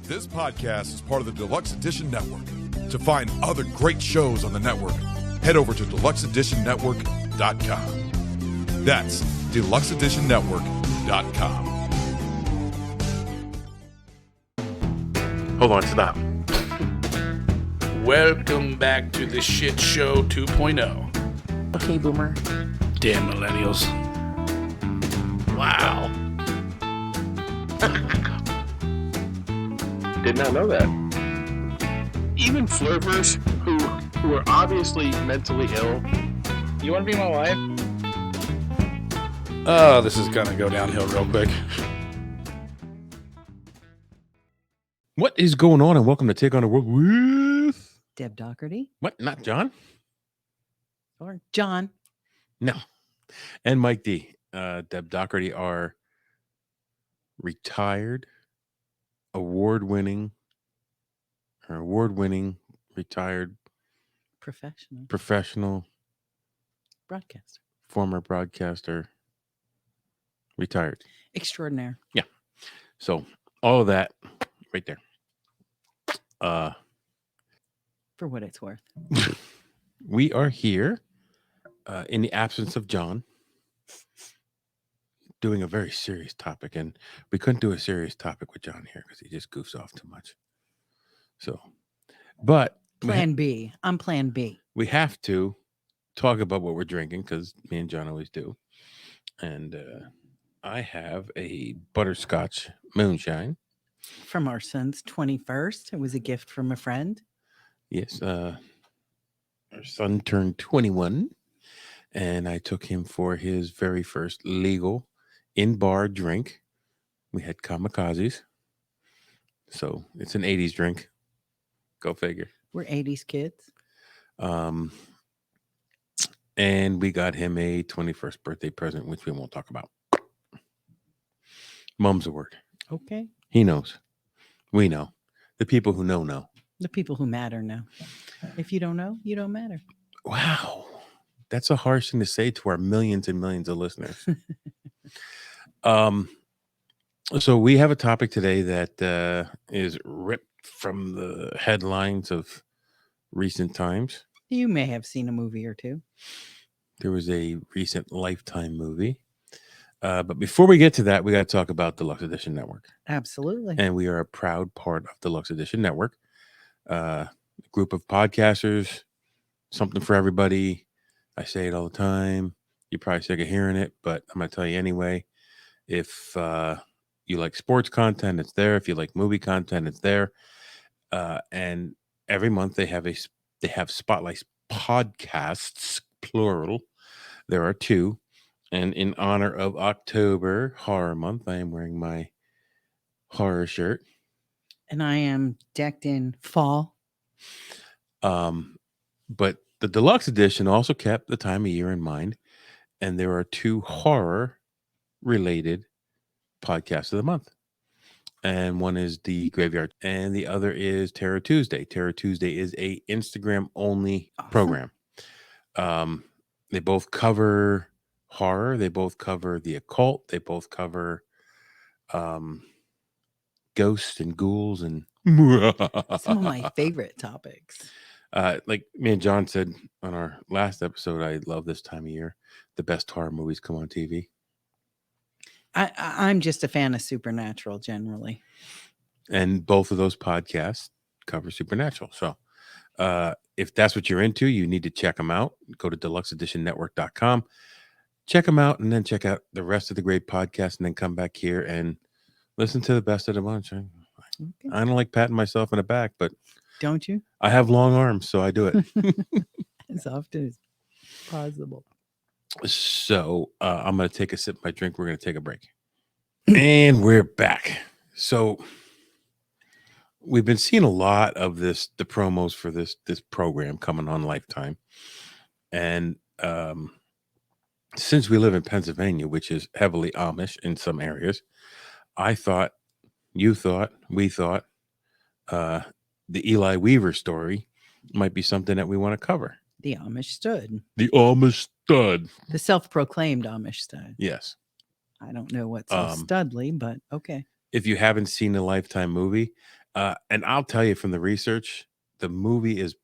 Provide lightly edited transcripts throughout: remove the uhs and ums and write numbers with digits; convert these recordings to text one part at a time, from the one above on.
This podcast is part of the Deluxe Edition Network. To find other great shows on the network, head over to deluxeeditionnetwork.com. That's deluxeeditionnetwork.com. Hold on, stop. Welcome back to the Shit Show 2.0. Okay, boomer. Damn millennials. Wow. Did not know that. Even flirters who are obviously mentally ill. You want to be my wife? Oh, this is gonna go downhill real quick. What is going on? And welcome to Take on the World with Deb Doherty. what? Not John? Or John. No. And Mike D. Deb Doherty are retired, award-winning, retired Professional broadcaster. former broadcaster, retired. Extraordinaire. So all of that right there. For what it's worth. We are here in the absence of John, doing a very serious topic, and we couldn't do a serious topic with John here because he just goofs off too much. So, but Plan B. I'm Plan B. we have to talk about what we're drinking because me and John always do. And I have a butterscotch moonshine. From our son's 21st. It was a gift from a friend. Yes, our son turned 21, and I took him for his very first legal in-bar drink. We had kamikazes, so it's an 80s drink. Go figure. We're 80s kids. And we got him a 21st birthday present, which we won't talk about. Mum's a word. Okay. He knows. We know. The people who know. The people who matter know. If you don't know, you don't matter. Wow. That's a harsh thing to say to our millions and millions of listeners. So we have a topic today that is ripped from the headlines of recent times. You may have seen a movie or two. There was a recent Lifetime movie. But before we get to that, we got to talk about Deluxe Edition Network. Absolutely. And we are a proud part of Deluxe Edition Network. A group of podcasters, something for everybody. I say it all the time. You're probably sick of hearing it, but I'm going to tell you anyway. If you like sports content, it's there. If you like movie content, it's there. And every month they have spotlight podcasts, plural. There are 2. And in honor of October Horror Month, I am wearing my horror shirt. And I am decked in fall. But the deluxe edition also kept the time of year in mind. And there are 2 horror-related podcasts of the month. And one is The Graveyard, and the other is Terror Tuesday. Terror Tuesday is a Instagram-only program. They both cover horror. They both cover the occult. They both cover ghosts and ghouls and Some of my favorite topics. like me and John said on our last episode, I love this time of year. The best horror movies come on TV. I'm just a fan of Supernatural generally. And both of those podcasts cover Supernatural. So if that's what you're into, you need to check them out. Go to deluxeeditionnetwork.com. Check them out, and then check out the rest of the great podcasts, and then come back here and listen to the best of the bunch. Okay. I don't like patting myself in the back, but Don't you? I have long arms, so I do it. As often as possible. So I'm going to take a sip of my drink. We're going to take a break. And we're back. So we've been seeing a lot of the promos for this program coming on Lifetime. And since we live in Pennsylvania, which is heavily Amish in some areas, I thought, you thought, we thought the Eli Weaver story might be something that we want to cover. The Amish Stud. The Amish Stud. The self-proclaimed Amish Stud. Yes. I don't know what's so studly, but okay. If you haven't seen the Lifetime movie, And I'll tell you from the research, the movie is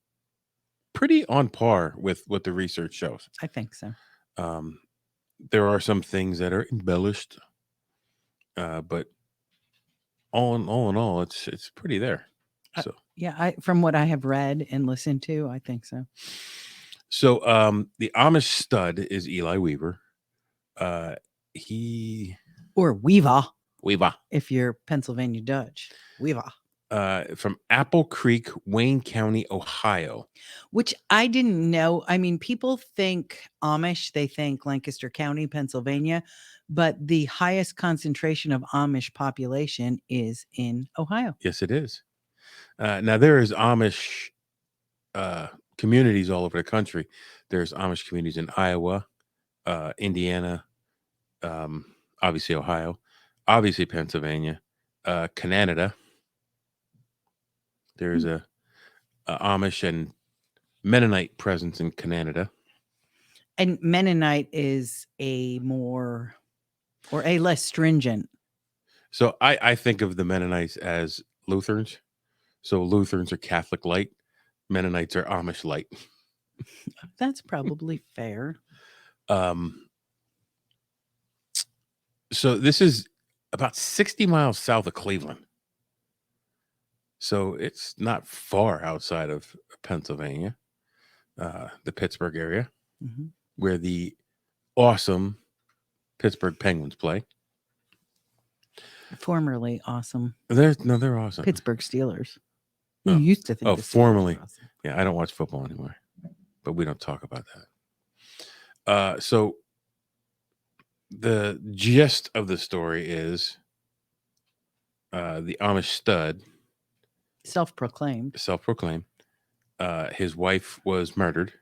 pretty on par with what the research shows. I think so. There are some things that are embellished, but all in all, it's pretty there. So Yeah, from what I have read and listened to, I think so. So the Amish Stud is Eli Weaver. He Or Weaver, Weaver if you're Pennsylvania Dutch. Weaver. From Apple Creek, Wayne County, Ohio. Which I didn't know. I mean, people think Amish, they think Lancaster County, Pennsylvania, but the highest concentration of Amish population is in Ohio. Yes, it is. Now there is Amish communities all over the country. There's Amish communities in Iowa, Indiana, obviously Ohio, obviously Pennsylvania, Canada. There's a Amish and Mennonite presence in Canada. And Mennonite is a more or a less stringent. So I think of the Mennonites as Lutherans. So Lutherans are Catholic light. Mennonites are Amish light. That's probably fair. So this is about 60 miles south of Cleveland. So it's not far outside of Pennsylvania, the Pittsburgh area, where the awesome Pittsburgh Penguins play. Formerly awesome. They're awesome. Pittsburgh Steelers. You used to think. Oh, formerly. Awesome. Yeah, I don't watch football anymore, but we don't talk about that. So the gist of the story is the Amish Stud, self-proclaimed, his wife was murdered,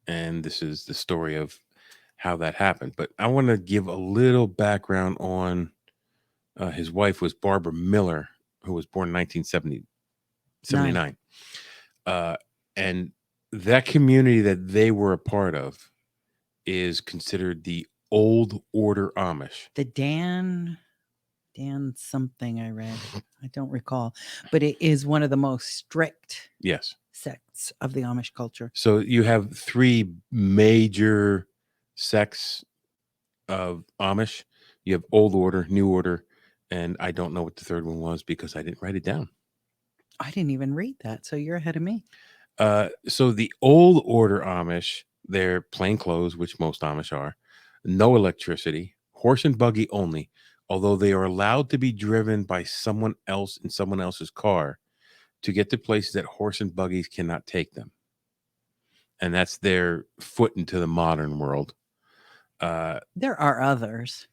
and this is the story of how that happened. But I want to give a little background on his wife was Barbara Miller, who was born in 1979. And that community that they were a part of is considered the Old Order Amish. The Dan something I read. I don't recall, but it is one of the most strict sects of the Amish culture. So you have three major sects of Amish. You have Old Order, New Order, and I don't know what the third one was because I didn't write it down. I didn't even read that, so you're ahead of me. So the Old Order Amish, they're plain clothes, which most Amish are, no electricity, horse and buggy only, although they are allowed to be driven by someone else in someone else's car to get to places that horse and buggies cannot take them. And that's their foot into the modern world. There are others.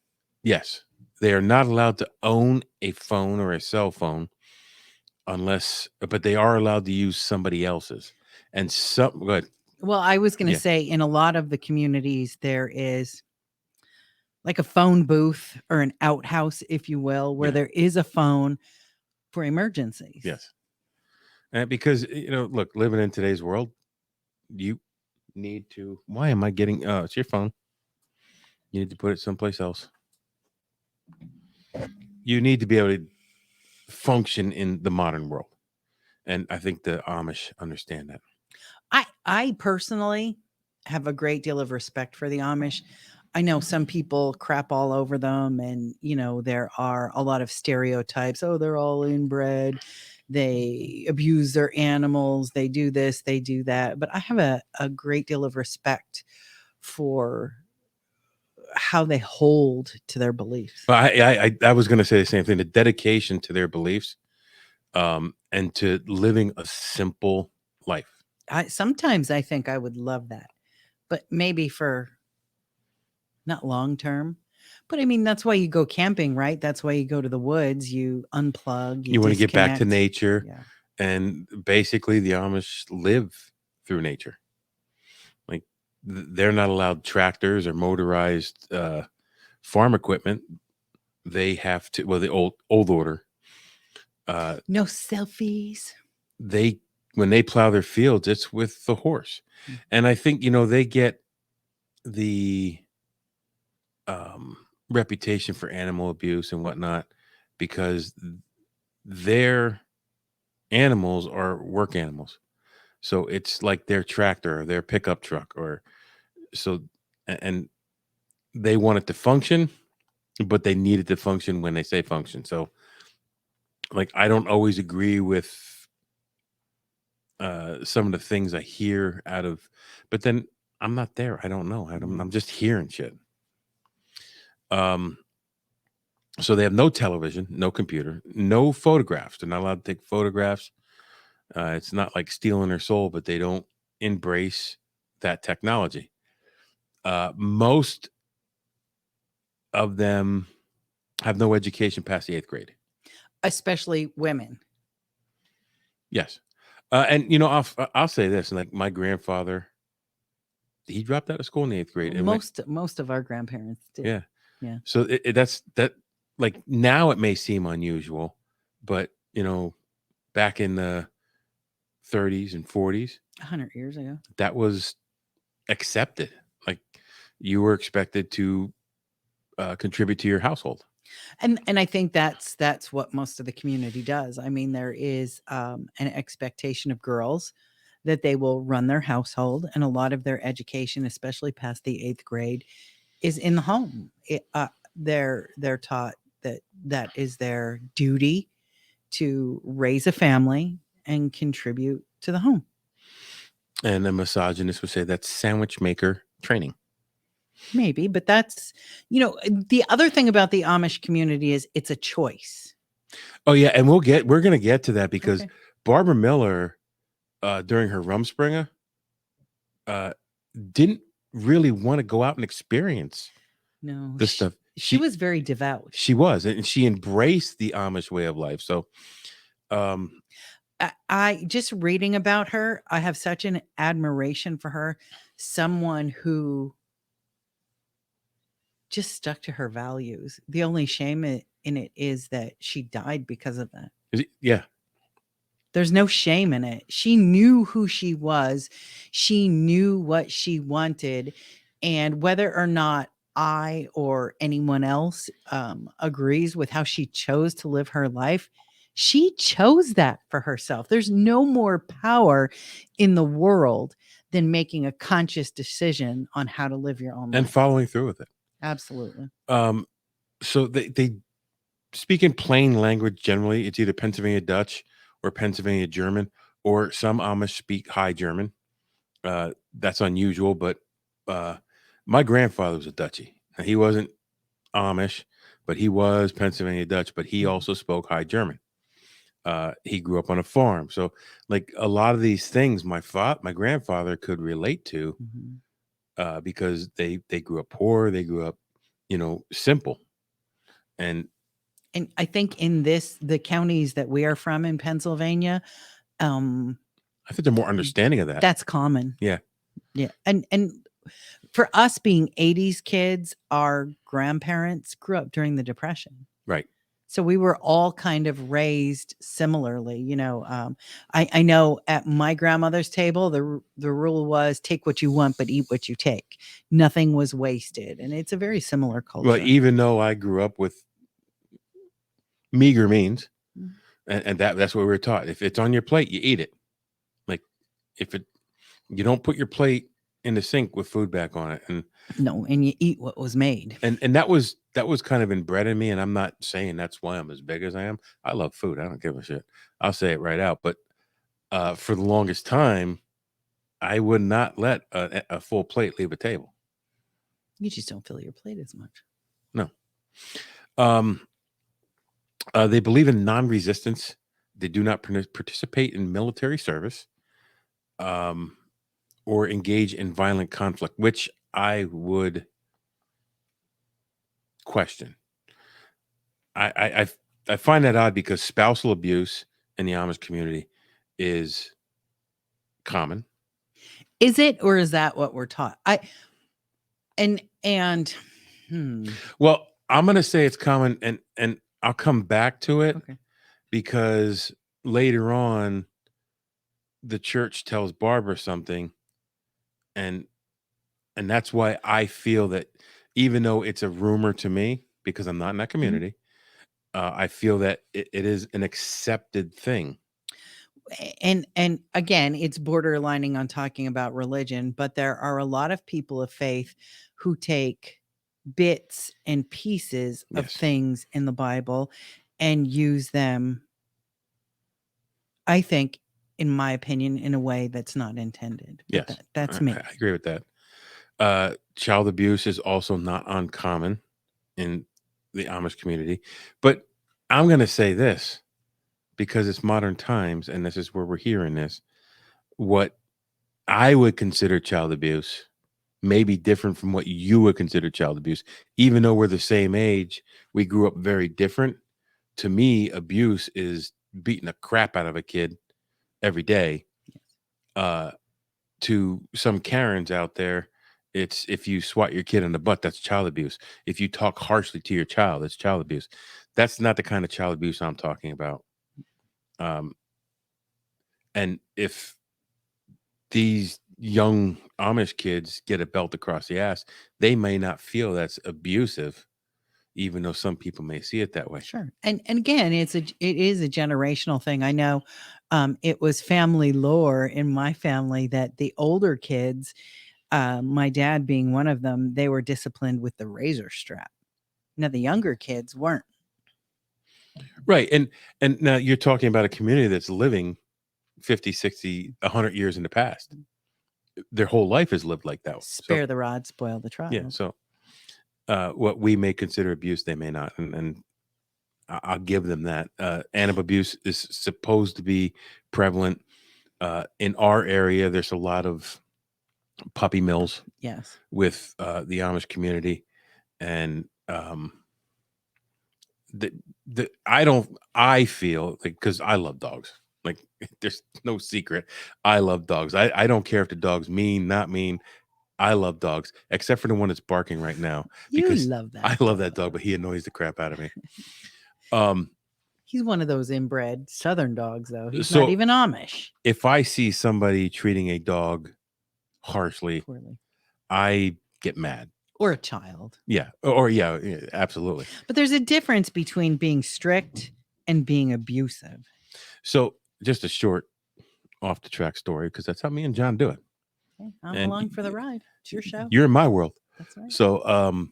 Yes. They are not allowed to own a phone or a cell phone but they are allowed to use somebody else's. And good. Well, I was going to say in a lot of the communities, there is like a phone booth or an outhouse, if you will, where there is a phone for emergencies. Yes. And because, look, living in today's world, you need to, why am I getting, it's your phone. You need to put it someplace else. You need to be able to function in the modern world. And I think the Amish understand that. I personally have a great deal of respect for the Amish. I know some people crap all over them, and there are a lot of stereotypes. Oh, they're all inbred. They abuse their animals. They do this, they do that. But I have a great deal of respect for how they hold to their beliefs. I was going to say the same thing. The dedication to their beliefs, and to living a simple life. Sometimes I think I would love that, but maybe for not long term. But I mean, that's why you go camping, right? That's why you go to the woods. You unplug. You want to get back to nature. Yeah. And basically, the Amish live through nature. Like they're not allowed tractors or motorized farm equipment. They have to. Well, the old order. No selfies. When they plow their fields, it's with the horse. Mm-hmm. And I think, they get the reputation for animal abuse and whatnot because their animals are work animals. So it's like their tractor or their pickup truck and they want it to function, but they need it to function when they say function. So like, I don't always agree with some of the things I hear but then I'm not there. I don't know. I'm just hearing shit. So they have no television, no computer, no photographs. They're not allowed to take photographs. It's not like stealing their soul, but they don't embrace that technology. Most of them have no education past the 8th grade. Especially women. Yes. And I'll say this, like my grandfather, he dropped out of school in the 8th grade. And Most of our grandparents did. yeah. Yeah. So that's like, now it may seem unusual, but back in the 30s and 40s, 100 years ago, that was accepted. Like, you were expected to contribute to your household. and I think that's what most of the community does. I mean, there is an expectation of girls that they will run their household, and a lot of their education, especially past the 8th grade, is in the home. They're taught that is their duty to raise a family and contribute to the home. And a misogynist would say that's sandwich maker training. Maybe, but that's, the other thing about the Amish community is it's a choice. Oh yeah, and we're going to get to that because Okay. Barbara Miller, during her Rumspringa, didn't really want to go out and experience this stuff. She was very devout. She was, and she embraced the Amish way of life. So, I just reading about her, I have such an admiration for her. Someone who just stuck to her values. The only shame in it is that she died because of that. Yeah. There's no shame in it. She knew who she was. She knew what she wanted. And whether or not I or anyone else agrees with how she chose to live her life, she chose that for herself. There's no more power in the world than making a conscious decision on how to live your own life. And following through with it. Absolutely. So they speak in plain language. Generally, it's either Pennsylvania Dutch or Pennsylvania German, or some Amish speak High German. That's unusual, but my grandfather was a Dutchie. Now, he wasn't Amish, but he was Pennsylvania Dutch, but he also spoke High German. He grew up on a farm. So like, a lot of these things my grandfather could relate to, because they grew up poor. They grew up, simple. And I think in the counties that we are from in Pennsylvania, I think they're more understanding of that. That's common. Yeah. Yeah. And for us being 80s kids, our grandparents grew up during the Depression. Right. So we were all kind of raised similarly. I know at my grandmother's table, the rule was take what you want, but eat what you take. Nothing was wasted. And it's a very similar culture. Well, even though I grew up with meager means, and that's what we were taught. If it's on your plate, you eat it. Like, you don't put your plate in the sink with food back on it. And you eat what was made. And that was kind of inbred in me. And I'm not saying that's why I'm as big as I am. I love food. I don't give a shit. I'll say it right out. But for the longest time, I would not let a full plate leave a table. You just don't fill your plate as much. No. They believe in non-resistance. They do not participate in military service, or engage in violent conflict, which I would question. I find that odd because spousal abuse in the Amish community is common. Is it, or is that what we're taught? Well, I'm going to say it's common, and I'll come back to it. Okay. Because later on, the church tells Barbara something, and that's why I feel that, even though it's a rumor to me, because I'm not in that community, I feel that it is an accepted thing. And again, it's borderlining on talking about religion, but there are a lot of people of faith who take bits and pieces of Yes. things in the Bible and use them, I think, in my opinion, in a way that's not intended. But Yes. that's I me. agree with that. Child abuse is also not uncommon in the Amish community. But I'm going to say this because it's modern times, and this is where we're hearing this. What I would consider child abuse may be different from what you would consider child abuse. Even though we're the same age, we grew up very different. To me, abuse is beating the crap out of a kid every day. To some Karens out there, it's if you swat your kid in the butt, that's child abuse. If you talk harshly to your child, it's child abuse. That's not the kind of child abuse I'm talking about. And if these young Amish kids get a belt across the ass, they may not feel that's abusive, even though some people may see it that way. Sure. And again, it is a generational thing. I know it was family lore in my family that the older kids, my dad being one of them, they were disciplined with the razor strap. Now the younger kids weren't. Right. And now you're talking about a community that's living 50, 60, 100 years in the past. Their whole life is lived like that. Spare the rod, spoil the child. Yeah. So what we may consider abuse, they may not. And I'll give them that. Animal abuse is supposed to be prevalent. In our area, there's a lot of puppy mills. Yes. With the Amish community. And I feel like, because I love dogs. Like, there's no secret. I love dogs. I don't care if the dog's mean, not mean. I love dogs, except for the one that's barking right now. Because love that. I love that dog, but he annoys the crap out of me. He's one of those inbred Southern dogs, though. He's So not even Amish. If I see somebody treating a dog harshly, Poorly. I get mad. Or a child. Yeah. Or yeah, absolutely. But there's a difference between being strict and being abusive. So just a short off the track story, because that's how me and John do it. Okay, I'm along for the ride. It's your show. You're in my world. That's right. So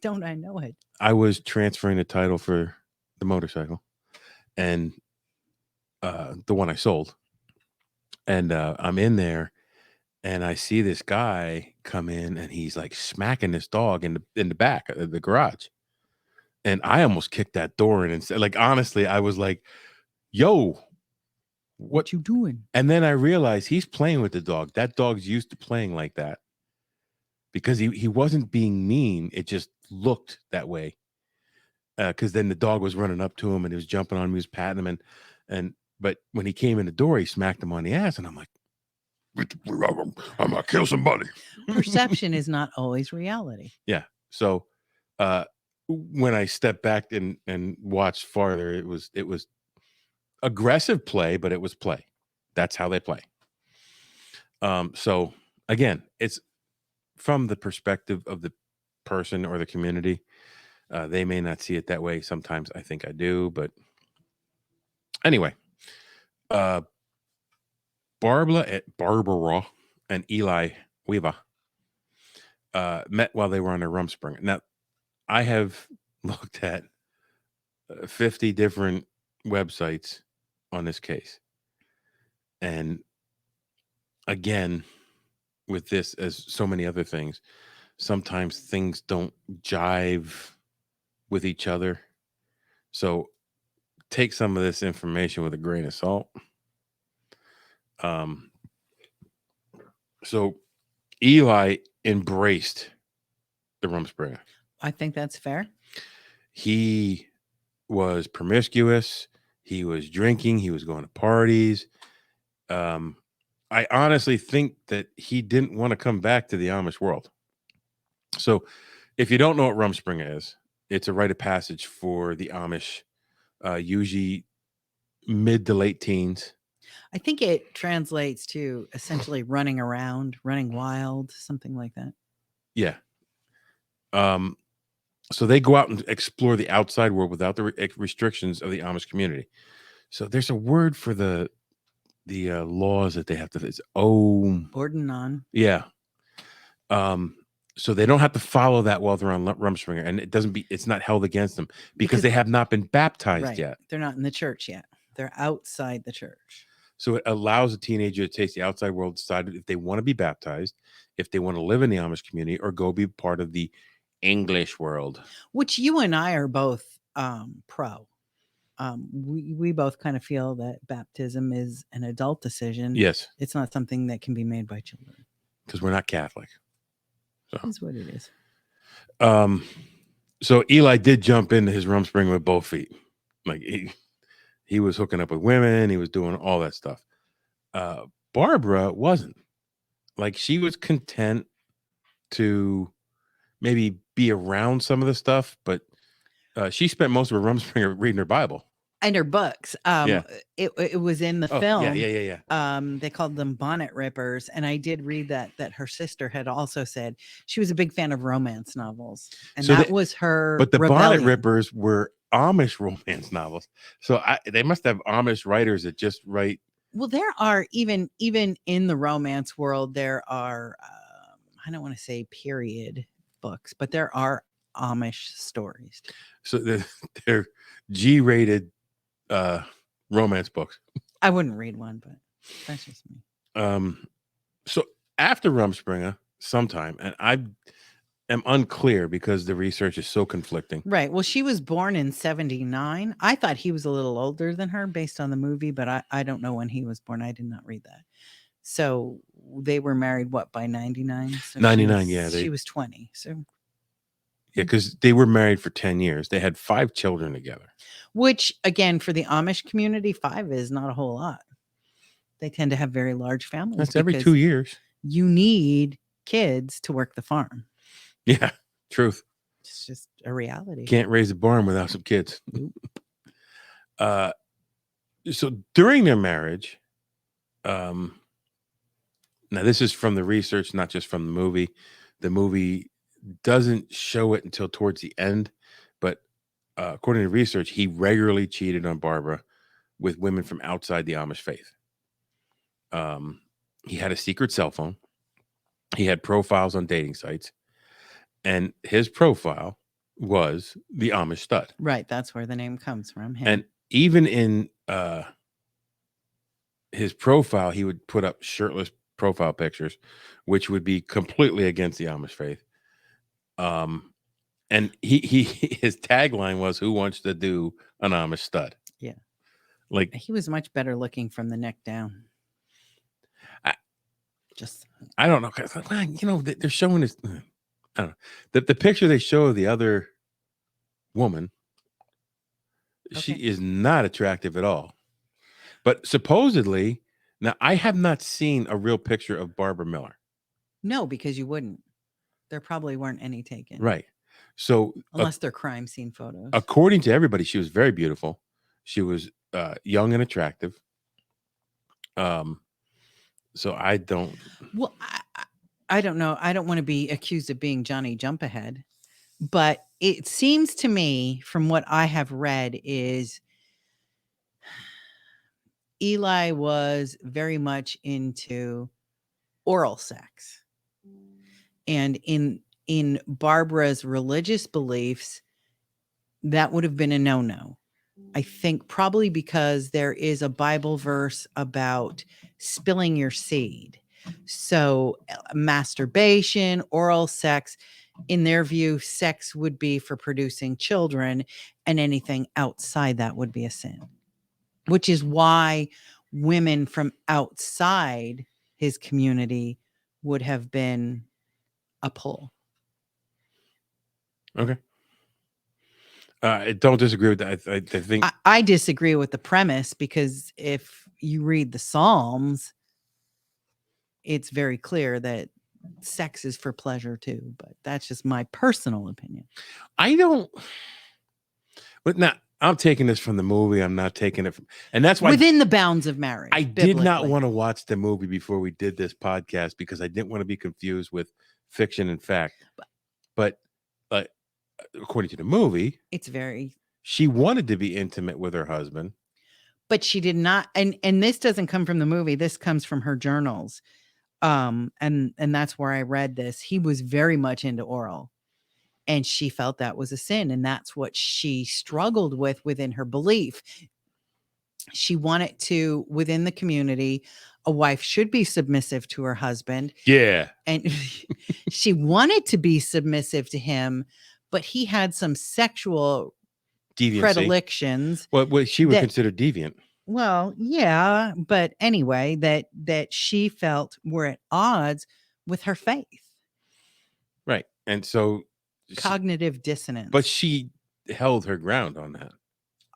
don't I know it? I was transferring the title for the motorcycle and the one I sold. And I'm in there and I see this guy come in and he's like smacking this dog in the back of the garage. And I almost kicked that door in and said, like, honestly, I was like, yo, what you doing? And then I realized he's playing with the dog. That dog's used to playing like that because he wasn't being mean. It just looked that way. Because then the dog was running up to him and he was jumping on him, he was patting him, but when he came in the door, he smacked him on the ass, and I'm like, I'm gonna kill somebody. Perception is not always reality. Yeah. So when I stepped back and watched farther, it was aggressive play, but it was play. That's how they play. So again, it's from the perspective of the person or the community. They may not see it that way. Sometimes I think I do, but anyway, Barbara and Eli Weaver met while they were on a Rumspringa. Now, I have looked at 50 different websites on this case. And again, with this, as so many other things, sometimes things don't jive with each other. So take some of this information with a grain of salt. So Eli embraced the Rumspringa. I think that's fair. He was promiscuous. He was drinking. He was going to parties. I honestly think that he didn't want to come back to the Amish world. So if you don't know what Rumspringa is, it's a rite of passage for the Amish, usually mid to late teens. I think it translates to essentially running around, running wild, something like that. Yeah. So they go out and explore the outside world without the restrictions of the Amish community. So there's a word for the laws that they have to. It's Ordenon. yeah. So they don't have to follow that while they're on Rumspringa, and it's not held against them because they have not been baptized yet. They're not in the church yet. They're outside the church. So it allows a teenager to taste the outside world, decide if they want to be baptized, if they want to live in the Amish community, or go be part of the English world. Which you and I are both pro. We both kind of feel that baptism is an adult decision. Yes. It's not something that can be made by children. Because we're not Catholic. So that's what it is. So Eli did jump into his Rumspringa with both feet. Like he was hooking up with women. He was doing all that stuff. Barbara wasn't. Like, she was content to maybe be around some of the stuff, but she spent most of her Rumspringa reading her Bible. And her books. It was in the film. Yeah. They called them bonnet rippers. And I did read that her sister had also said she was a big fan of romance novels. And so that was her. But the rebellion. bonnet rippers were Amish romance novels. So they must have Amish writers that just write. Well, there are even in the romance world, there are, I don't want to say period books, but there are Amish stories. So they're G-rated romance books. I wouldn't read one, but that's just me. So after Rumspringa, sometime, and I am unclear because the research is so conflicting. Right. Well, she was born in 1979. I thought he was a little older than her based on the movie, but I don't know when he was born. I did not read that. So they were married, what, by 1999? So 1999, she was 20. So yeah, because they were married for 10 years. They had 5 children together. Which, again, for the Amish community, 5 is not a whole lot. They tend to have very large families. That's every 2 years. You need kids to work the farm. Yeah, truth. It's just a reality. Can't raise a barn without some kids. So during their marriage, now this is from the research, not just from the movie. The movie doesn't show it until towards the end, but according to research, he regularly cheated on Barbara with women from outside the Amish faith. He had a secret cell phone. He had profiles on dating sites, and his profile was the Amish Stud. Right, that's where the name comes from. Him. And even in his profile, he would put up shirtless profile pictures, which would be completely against the Amish faith. And his tagline was, "Who wants to do an Amish stud?" Yeah, like he was much better looking from the neck down. I don't know. You know, they're showing this. I don't know. The picture they show of the other woman, she is not attractive at all. But supposedly, now I have not seen a real picture of Barbara Miller. No, because you wouldn't. There probably weren't any taken. Right. So unless they're crime scene photos. According to everybody, she was very beautiful. She was young and attractive. So I don't. Well, I don't know. I don't want to be accused of being Johnny Jump Ahead, but it seems to me from what I have read is Eli was very much into oral sex. And in Barbara's religious beliefs, that would have been a no-no. I think probably because there is a Bible verse about spilling your seed. So masturbation, oral sex, in their view, sex would be for producing children, and anything outside that would be a sin, which is why women from outside his community would have been a pull. Okay. I don't disagree with that. I think I disagree with the premise, because if you read the Psalms, it's very clear that sex is for pleasure too. But that's just my personal opinion. I don't. But now I'm taking this from the movie. I'm not taking it from, and that's why within the bounds of marriage. I did not want to watch the movie before we did this podcast because I didn't want to be confused with fiction and fact. But according to the movie, It's very, she wanted to be intimate with her husband. but she did not. And this doesn't come from the movie. This comes from her journals. And that's where I read this. He was very much into oral, and she felt that was a sin. And that's what she struggled with within her belief. She wanted to, within the community, a wife should be submissive to her husband. Yeah. And she wanted to be submissive to him, but he had some sexual Deviancy. predilections. What she would that- consider deviant. Well, yeah, but anyway, that she felt were at odds with her faith. Right. And so Cognitive dissonance. but she held her ground on that.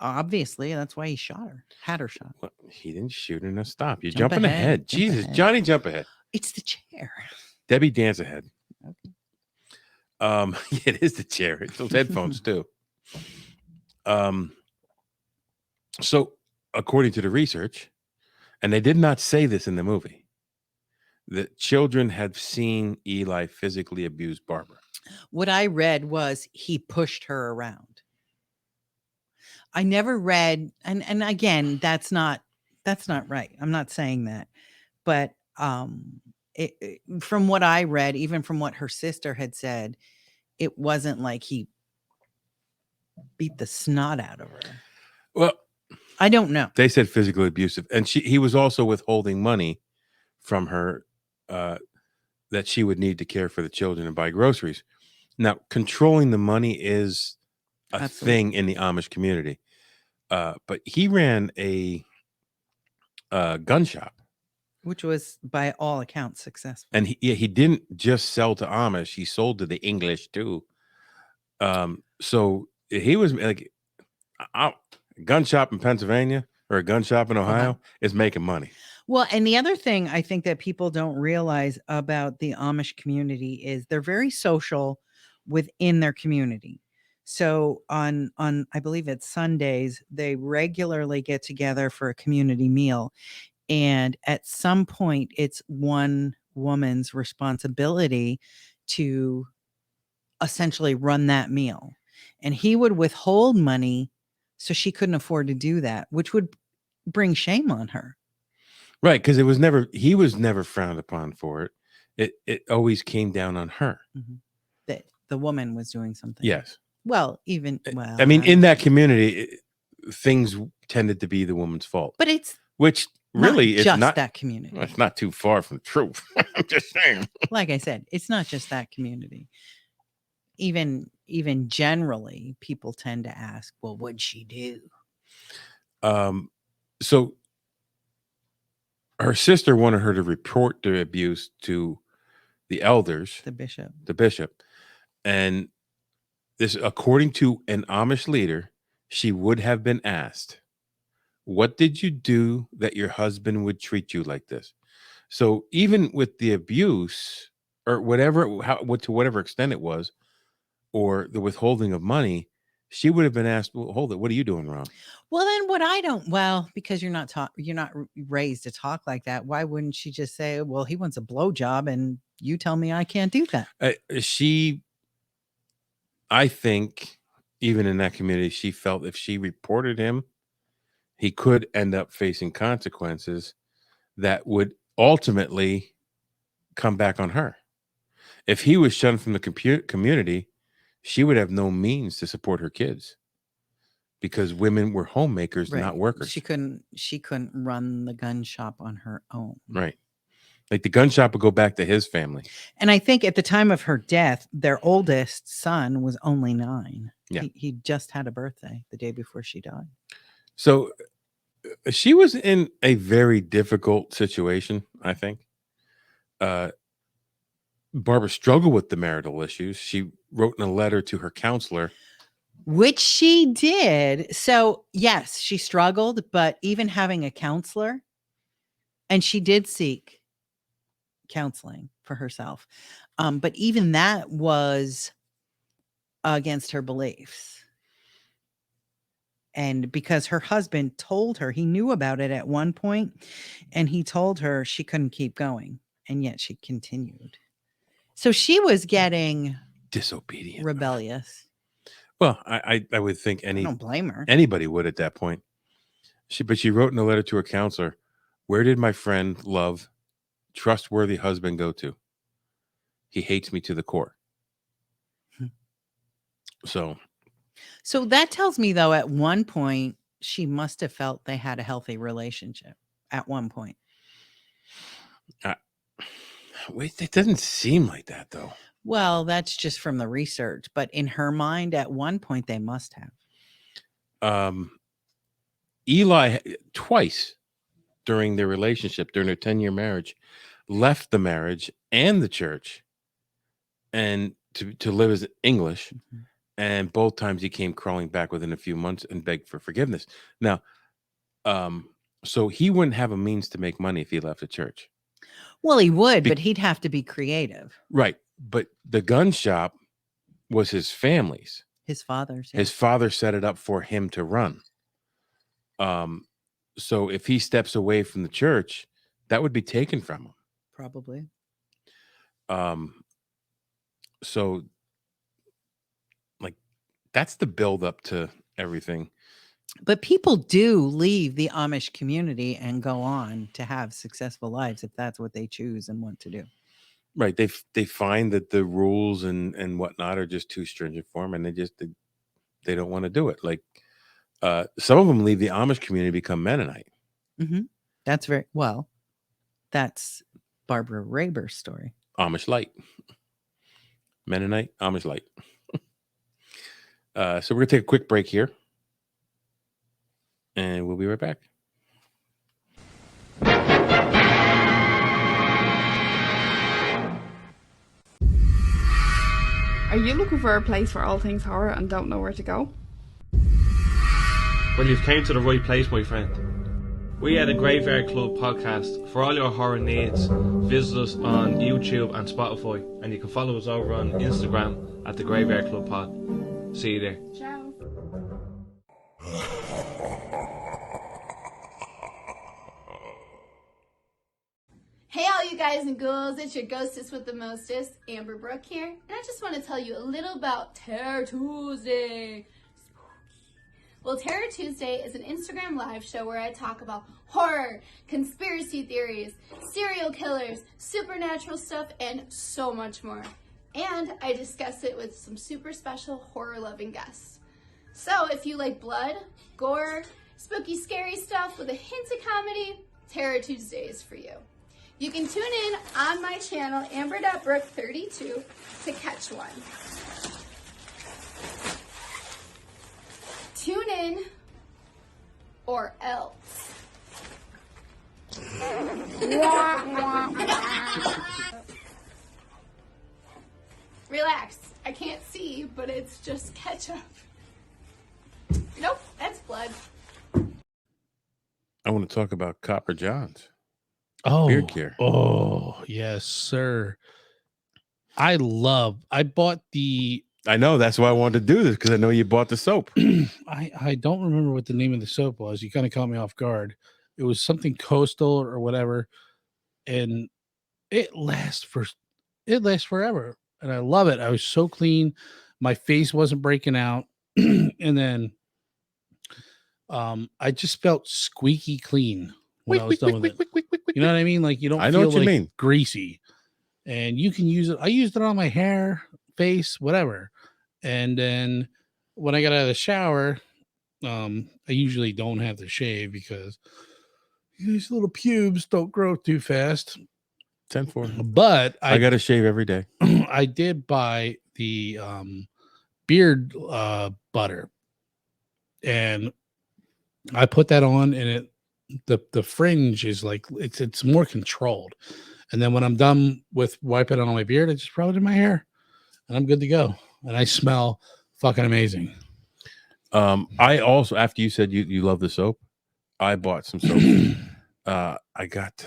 Obviously, that's why he shot her. Had her shot. Well, he didn't shoot her. Now stop. You're Jump jumping ahead, ahead. jump Jesus, ahead. Johnny, jump ahead. It's the chair. Debbie, dance ahead. Okay. Yeah, it is the chair. It's those headphones too. So according to the research, and they did not say this in the movie, that children had seen Eli physically abuse Barbara. What I read was he pushed her around. I never read, and again, that's not right. I'm not saying that, but from what I read, even from what her sister had said, it wasn't like he beat the snot out of her. Well, I don't know. they said physically abusive, and he was also withholding money from her that she would need to care for the children and buy groceries. Now, controlling the money is a Absolutely. thing in the Amish community, but he ran a gun shop, Which was by all accounts successful. and he didn't just sell to Amish; he sold to the English too. So he was like, a gun shop in Pennsylvania or a gun shop in Ohio is making money. Well, and the other thing I think that people don't realize about the Amish community is they're very social within their community. So on I believe it's Sundays, they regularly get together for a community meal. And at some point, it's one woman's responsibility to essentially run that meal. And he would withhold money so she couldn't afford to do that, which would bring shame on her. Right, because he was never frowned upon for it. It always came down on her. That the woman was doing something. Yes. Well, even well. I mean, in that community, things tended to be the woman's fault, but it's which really not is just not that community. It's not too far from the truth. I'm just saying. Like I said, it's not just that community. Even generally, people tend to ask, "Well, what'd she do?" So her sister wanted her to report the abuse to the elders, The bishop. and this, according to an Amish leader, she would have been asked, "What did you do that your husband would treat you like this?" So even with the abuse or to whatever extent it was, or the withholding of money, she would have been asked, "Well, hold it. What are you doing wrong?" Well, then because you're not raised to talk like that. Why wouldn't she just say, "Well, he wants a blowjob, and you tell me I can't do that"? I think, even in that community, she felt if she reported him, he could end up facing consequences that would ultimately come back on her. If he was shunned from the community, she would have no means to support her kids because women were homemakers, not workers. She couldn't run the gun shop on her own. Right. Like the gun shop would go back to his family. And I think at the time of her death, their oldest son was only 9. Yeah. He just had a birthday the day before she died. So she was in a very difficult situation, I think. Barbara struggled with the marital issues. She wrote in a letter to her counselor. Which she did. So, yes, she struggled, but even having a counselor, and she did seek counseling for herself. But even that was against her beliefs. And because her husband told her, he knew about it at one point, and he told her she couldn't keep going. And yet she continued. So she was getting disobedient, rebellious. Well, I would think I don't blame her. anybody would at that point. But she wrote in a letter to her counselor, "Where did my friend, love, trustworthy husband go to? He hates me to the core." So that tells me, though, at one point, she must have felt they had a healthy relationship at one point. wait, it doesn't seem like that, though. Well, that's just from the research. But in her mind, at one point, they must have. Eli, twice during their relationship, during their 10-year marriage, left the marriage and the church and to live as English. Mm-hmm. And both times he came crawling back within a few months and begged for forgiveness. Now, so he wouldn't have a means to make money if he left the church. Well, he would, but he'd have to be creative. Right. But the gun shop was his family's. His father's. Yeah. His father set it up for him to run. So if he steps away from the church, that would be taken from him. Probably. So like that's the build up to everything. But people do leave the Amish community and go on to have successful lives if that's what they choose and want to do. Right. They find that the rules and whatnot are just too stringent for them, and they don't want to do it. Like some of them leave the Amish community, become Mennonite. Mm-hmm. That's very well. That's Barbara Raber's story. Amish light. Mennonite, Amish light. So we're gonna take a quick break here, and we'll be right back. Are you looking for a place for all things horror and don't know where to go? Well, you've came to the right place, my friend. We are the Graveyard Club podcast. For all your horror needs, visit us on YouTube and Spotify, and you can follow us over on Instagram at the Graveyard Club Pod. See you there. Ciao. Hey all you guys and ghouls, it's your ghostess with the mostest, Amber Brooke here, and I just want to tell you a little about Terror Tuesday. Well, Terror Tuesday is an Instagram live show where I talk about horror, conspiracy theories, serial killers, supernatural stuff, and so much more. And I discuss it with some super special horror-loving guests. So if you like blood, gore, spooky, scary stuff with a hint of comedy, Terror Tuesday is for you. You can tune in on my channel, amber.brook32, to catch one. Tune in, or else. Relax, I can't see, but it's just ketchup. Nope, that's blood. I want to talk about Copper John's. Oh, Beard care. Oh, yes, sir. I bought the. I know, that's why I wanted to do this, because I know you bought the soap. I don't remember what the name of the soap was. You kind of caught me off guard. It was something coastal or whatever, and it lasts forever, and I love it. I was so clean, my face wasn't breaking out, and then I just felt squeaky clean when I was done with it. You know what I mean? Like you don't I know feel what you like mean. greasy, and you can use it. I used it on my hair, face, whatever. And then when I got out of the shower, I usually don't have to shave because these little pubes don't grow too fast. 10-4. But I got to shave every day. I did buy the beard butter, and I put that on, and the fringe is like it's more controlled. And then when I'm done with wiping it on my beard, I just rub it in my hair, and I'm good to go. And I smell fucking amazing. I also, after you said you love the soap, I bought some soap. I got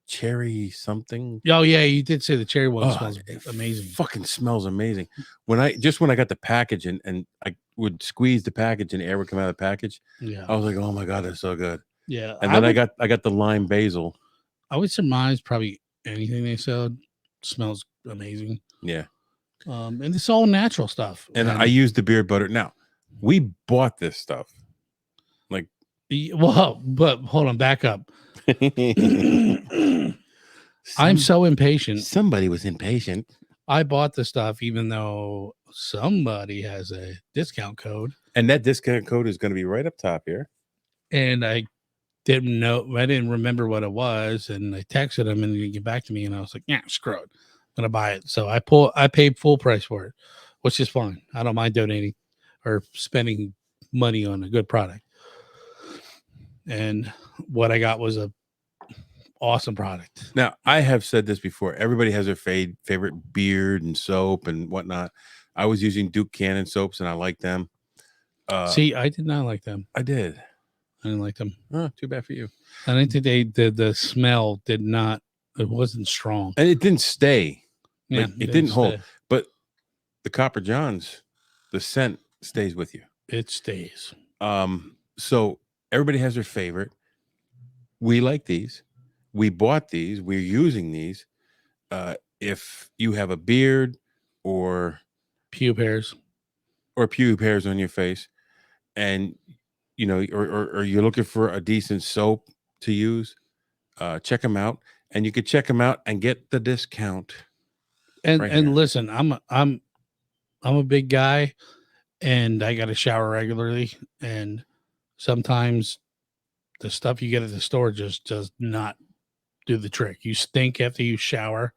cherry something. Oh yeah, you did say the cherry one smells it amazing. Fucking smells amazing. When I got the package and I would squeeze the package and air would come out of the package. Yeah, I was like, oh my god, that's so good. Yeah, And then I got the lime basil. I would surmise probably anything they sell smells amazing. Yeah. And it's all natural stuff. And I use the beard butter. Now, we bought this stuff. Well, but hold on, back up. I'm so impatient. Somebody was impatient. I bought the stuff even though somebody has a discount code. And that discount code is going to be right up top here. And I didn't remember what it was. And I texted him and he didn't get back to me. And I was like, yeah, screw it. I'm going to buy it. So I paid full price for it, which is fine. I don't mind donating or spending money on a good product. And what I got was a awesome product. Now, I have said this before. Everybody has their favorite beard and soap and whatnot. I was using Duke Cannon soaps, and I like them. See, I did not like them. I did. I didn't like them. Oh, too bad for you. I didn't think the smell did not. It wasn't strong, and it didn't stay. Yeah, it didn't hold. But the Copper Johns, the scent stays with you. It stays. So everybody has their favorite. We like these. We bought these. We're using these. If you have a beard or pube hairs on your face, and or you're looking for a decent soap to use, check them out. And you could check them out and get the discount. And listen, I'm a big guy, and I got to shower regularly, and sometimes the stuff you get at the store just does not do the trick. You stink after you shower,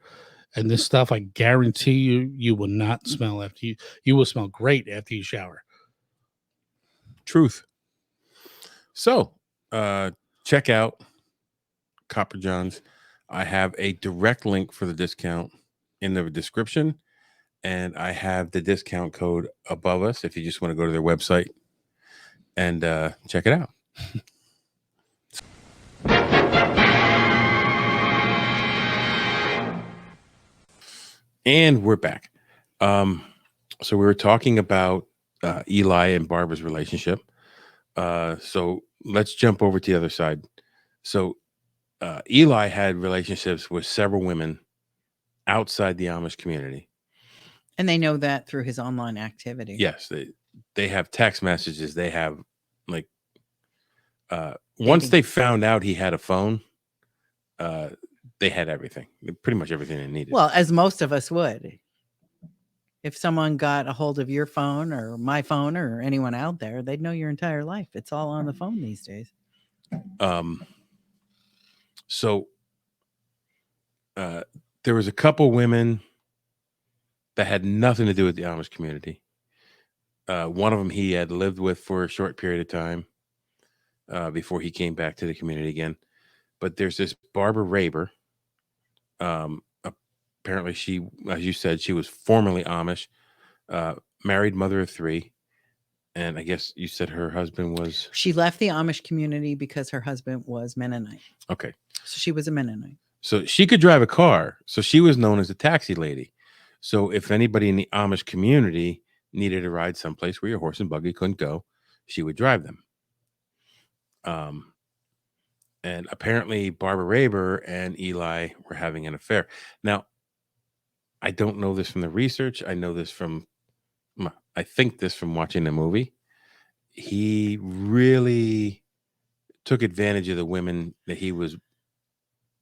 and this stuff, I guarantee you will not smell after you will smell great after you shower. Truth. So check out Copper Johns. I have a direct link for the discount in the description, and I have the discount code above us if you just want to go to their website and check it out. And we're back. So we were talking about Eli and Barbara's relationship. So let's jump over to the other side. So Eli had relationships with several women outside the Amish community. And they know that through his online activity. Yes. They have text messages. They have once they found out he had a phone, they had everything, pretty much everything they needed. Well, as most of us would. If someone got a hold of your phone or my phone or anyone out there, they'd know your entire life. It's all on the phone these days. So there was a couple women that had nothing to do with the Amish community. One of them he had lived with for a short period of time before he came back to the community again. But there's this Barbara Raber. Apparently she, as you said, she was formerly Amish, married, mother of 3. And I guess you said her husband was... She left the Amish community because her husband was Mennonite. Okay. So she was a Mennonite. So she could drive a car. So she was known as a taxi lady. So if anybody in the Amish community needed a ride someplace where your horse and buggy couldn't go, she would drive them. And apparently Barbara Raber and Eli were having an affair. Now, I don't know this from the research. I know this from... I think this from watching the movie. He really took advantage of the women that he was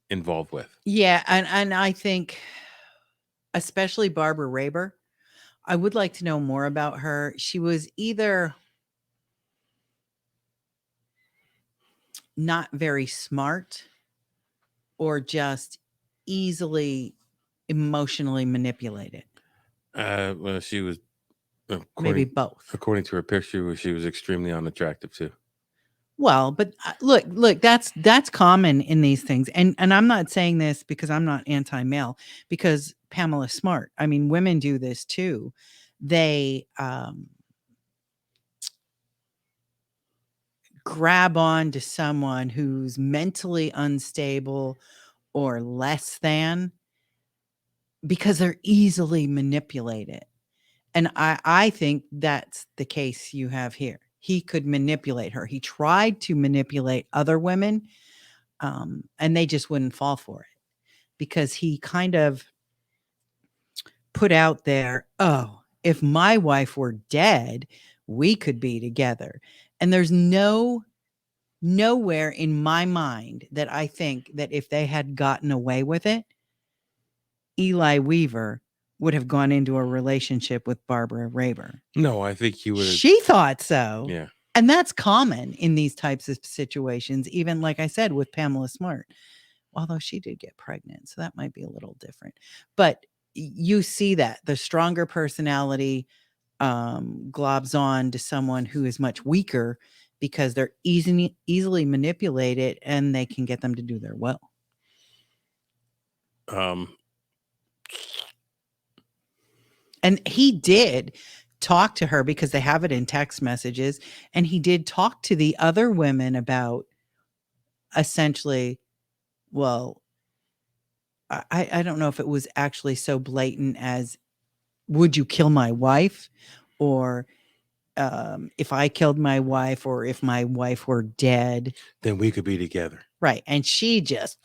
involved with. Yeah, and I think especially Barbara Raber, I would like to know more about her. She was either not very smart or just easily emotionally manipulated. Well, she was... Maybe both. According to her picture, she was extremely unattractive too. Well, but look, that's common in these things. And I'm not saying this because I'm not anti-male, because Pamela's smart. I mean, women do this too. They grab on to someone who's mentally unstable or less than because they're easily manipulated. And I think that's the case you have here. He could manipulate her. He tried to manipulate other women, and they just wouldn't fall for it because he kind of put out there, oh, if my wife were dead, we could be together. And there's nowhere in my mind that I think that if they had gotten away with it, Eli Weaver would have gone into a relationship with Barbara Raber. No, I think he would have. She thought so. Yeah. And that's common in these types of situations, even like I said, with Pamela Smart, although she did get pregnant. So that might be a little different. But you see that the stronger personality globs on to someone who is much weaker because they're easily manipulated and they can get them to do their will. And he did talk to her because they have it in text messages. And he did talk to the other women about essentially, well, I don't know if it was actually so blatant as, would you kill my wife? Or if I killed my wife, or if my wife were dead, then we could be together. Right. And she just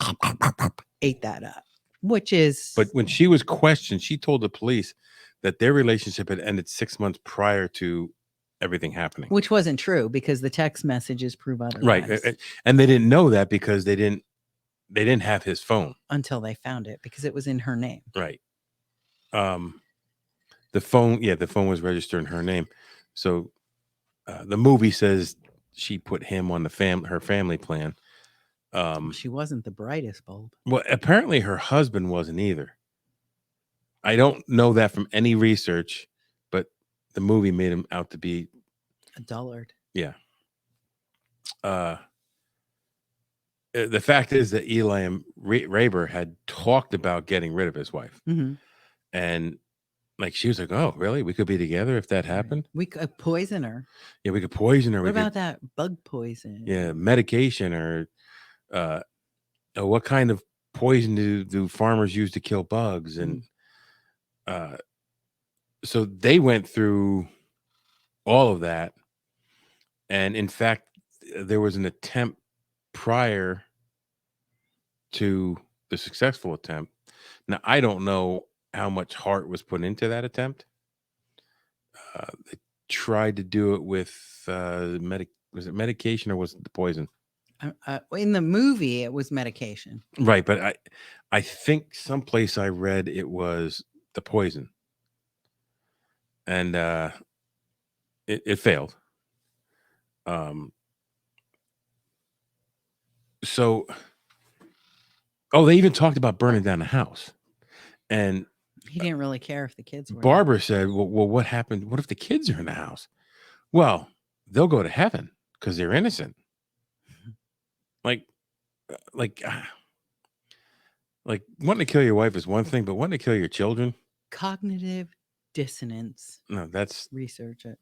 ate that up, which is. But when she was questioned, she told the police that their relationship had ended 6 months prior to everything happening. Which wasn't true because the text messages prove otherwise. Right. And they didn't know that because they didn't have his phone. Until they found it because it was in her name. Right. The phone was registered in her name. So the movie says she put him on her family plan. She wasn't the brightest bulb. Well, apparently her husband wasn't either. I don't know that from any research, but the movie made him out to be a dullard. Yeah. The fact is that Eli and Raber had talked about getting rid of his wife. Mm-hmm. And like, she was like, oh, really? We could be together if that happened? We could poison her. Yeah, we could poison her. What about that bug poison? Yeah, medication or what kind of poison do farmers use to kill bugs? And so they went through all of that. And in fact, there was an attempt prior to the successful attempt. Now, I don't know how much heart was put into that attempt. They tried to do it with was it medication or was it the poison? In the movie, it was medication. Right, but I think someplace I read it was the poison. And it failed. So, they even talked about burning down the house. And he didn't really care if the kids were. Barbara said, well, what happened? What if the kids are in the house? Well, they'll go to heaven because they're innocent. Like wanting to kill your wife is one thing, but wanting to kill your children? Cognitive dissonance. No, that's research it.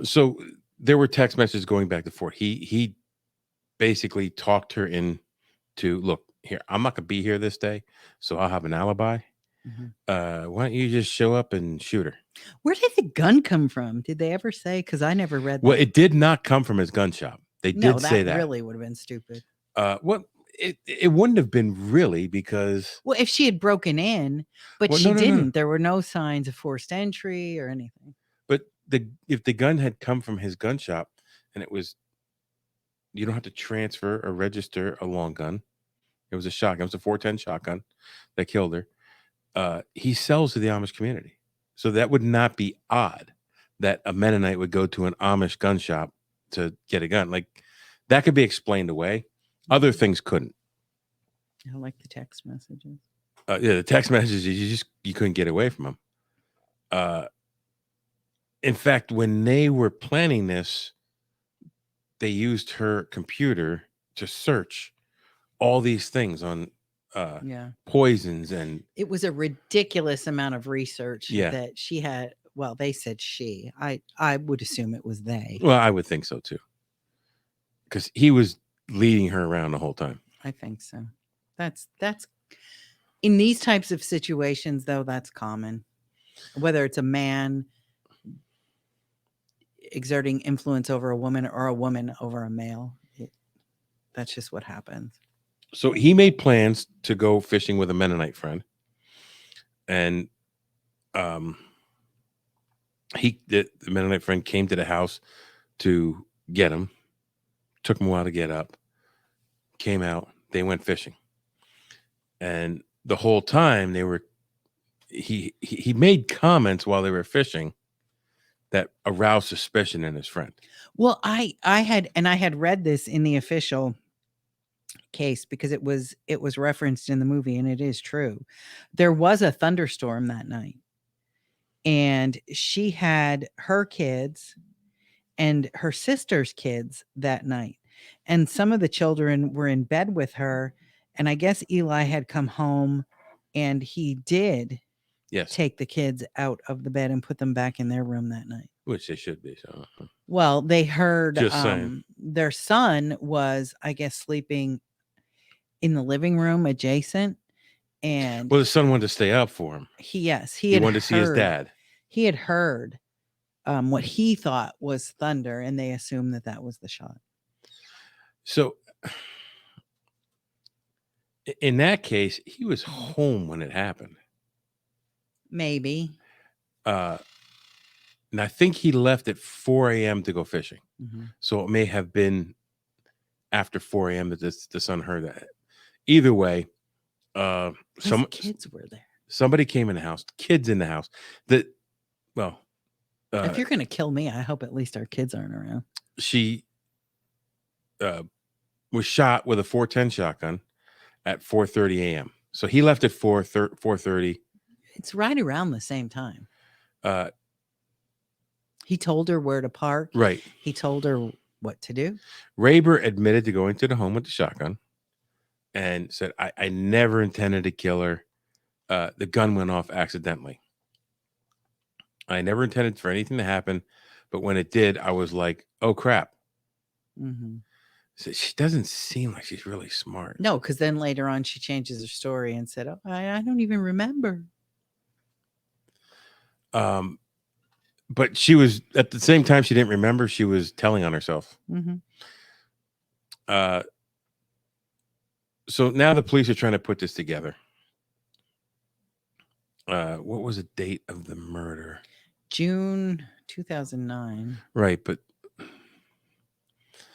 So there were text messages going back and forth. He basically talked her into, look, here, I'm not gonna be here this day, so I'll have an alibi. Mm-hmm. Why don't you just show up and shoot her? Where did the gun come from? Did they ever say? Because I never read that. Well, it did not come from his gun shop. They did say that. Really would have been stupid. It wouldn't have been really because. Well, if she had broken in, but she didn't. No. There were no signs of forced entry or anything. But if the gun had come from his gun shop and it was, you don't have to transfer or register a long gun. It was a shotgun. It was a 410 shotgun that killed her. He sells to the Amish community. So that would not be odd that a Mennonite would go to an Amish gun shop to get a gun. Like, that could be explained away. Other things couldn't. I like the text messages. The text messages, you couldn't get away from them. In fact, when they were planning this, they used her computer to search all these things on poisons, and it was a ridiculous amount of research that she had. Well, they said she. I would assume it was they. Well, I would think so too, because he was leading her around the whole time. I think so. That's in these types of situations, though. That's common, whether it's a man exerting influence over a woman or a woman over a male. That's just what happens. So he made plans to go fishing with a Mennonite friend, and the Mennonite friend came to the house to get him. Took him a while to get up. Came out. They went fishing, and the whole time he made comments while they were fishing that aroused suspicion in his friend. Well, I had read this in the official case because it was referenced in the movie, and it is true. There was a thunderstorm that night, and she had her kids and her sister's kids that night, and some of the children were in bed with her, and I guess Eli had come home and he did take the kids out of the bed and put them back in their room that night, which they should be. So well, they heard Just saying. Their son was, I guess, sleeping in the living room adjacent, and well, the son wanted to stay up for him. he He wanted to see his dad. He had heard what he thought was thunder, and they assumed that was the shot. So in that case, he was home when it happened. Maybe. And I think he left at 4 a.m. to go fishing. Mm-hmm. So it may have been after 4 a.m. that the son heard that. Either way, some kids were there. Somebody came in the house, kids in the house. If you're going to kill me, I hope at least our kids aren't around. She was shot with a 410 shotgun at 4:30 a.m. So he left at 4:30. It's right around the same time. He told her where to park. Right. He told her what to do. Raber admitted to going to the home with the shotgun and said, I never intended to kill her. The gun went off accidentally. I never intended for anything to happen, but when it did, I was like, oh, crap. Mm-hmm. So she doesn't seem like she's really smart. No, because then later on she changes her story and said, oh, I don't even remember. But she was, at the same time she didn't remember, she was telling on herself. Mm-hmm. So now the police are trying to put this together. What was the date of the murder? June 2009. Right, but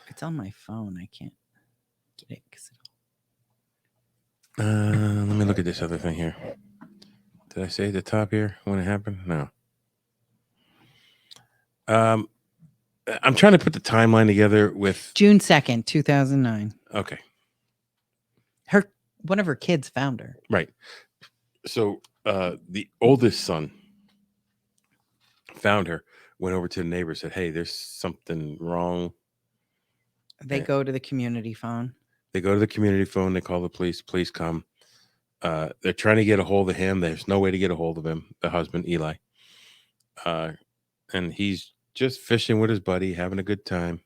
it's on my phone. I can't get it. Let me look at this other thing here. Did I say at the top here when it happened? No. I'm trying to put the timeline together with June 2nd, 2009. Okay. One of her kids found her. Right. So the oldest son found her, went over to the neighbor, said, hey, there's something wrong. They go to the community phone. They go to the community phone. They call the police. Police come. They're trying to get a hold of him. There's no way to get a hold of him, the husband, Eli. And he's just fishing with his buddy, having a good time.